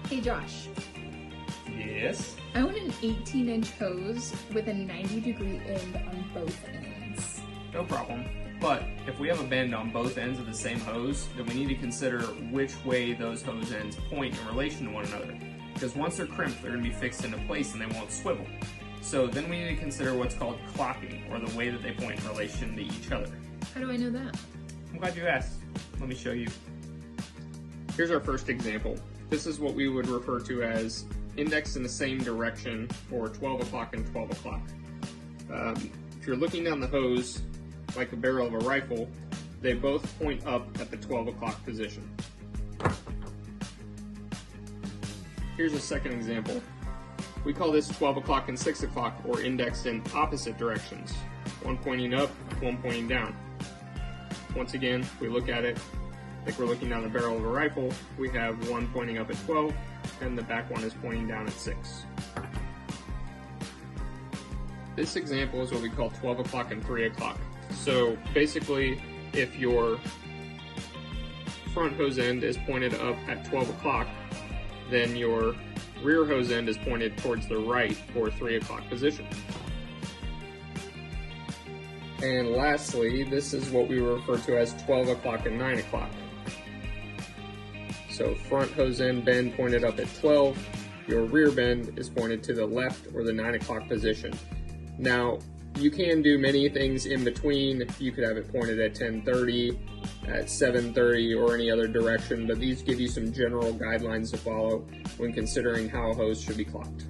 Hey Josh, Yes. I want an 18-inch hose with a 90-degree end on both ends. No problem. But if we have a bend on both ends of the same hose, then we need to consider which way those hose ends point in relation to one another. Because once they're crimped, they're going to be fixed into place and they won't swivel. So then we need to consider what's called clocking, or the way that they point in relation to each other. How do I know that? I'm glad you asked. Let me show you. Here's our first example. This is what we would refer to as indexed in the same direction for 12 o'clock and 12 o'clock. If you're looking down the hose like the barrel of a rifle, they both point up at the 12 o'clock position. Here's a second example. We call this 12 o'clock and 6 o'clock, or indexed in opposite directions. One pointing up, one pointing down. Once again, if we look at it like we're looking down the barrel of a rifle, we have one pointing up at 12, and the back one is pointing down at 6. This example is what we call 12 o'clock and 3 o'clock. So basically, if your front hose end is pointed up at 12 o'clock, then your rear hose end is pointed towards the right, or 3 o'clock position. And lastly, this is what we refer to as 12 o'clock and 9 o'clock. So front hose end bend pointed up at 12, your rear bend is pointed to the left, or the 9 o'clock position. Now, you can do many things in between. You could have it pointed at 10:30, at 7:30, or any other direction, but these give you some general guidelines to follow when considering how a hose should be clocked.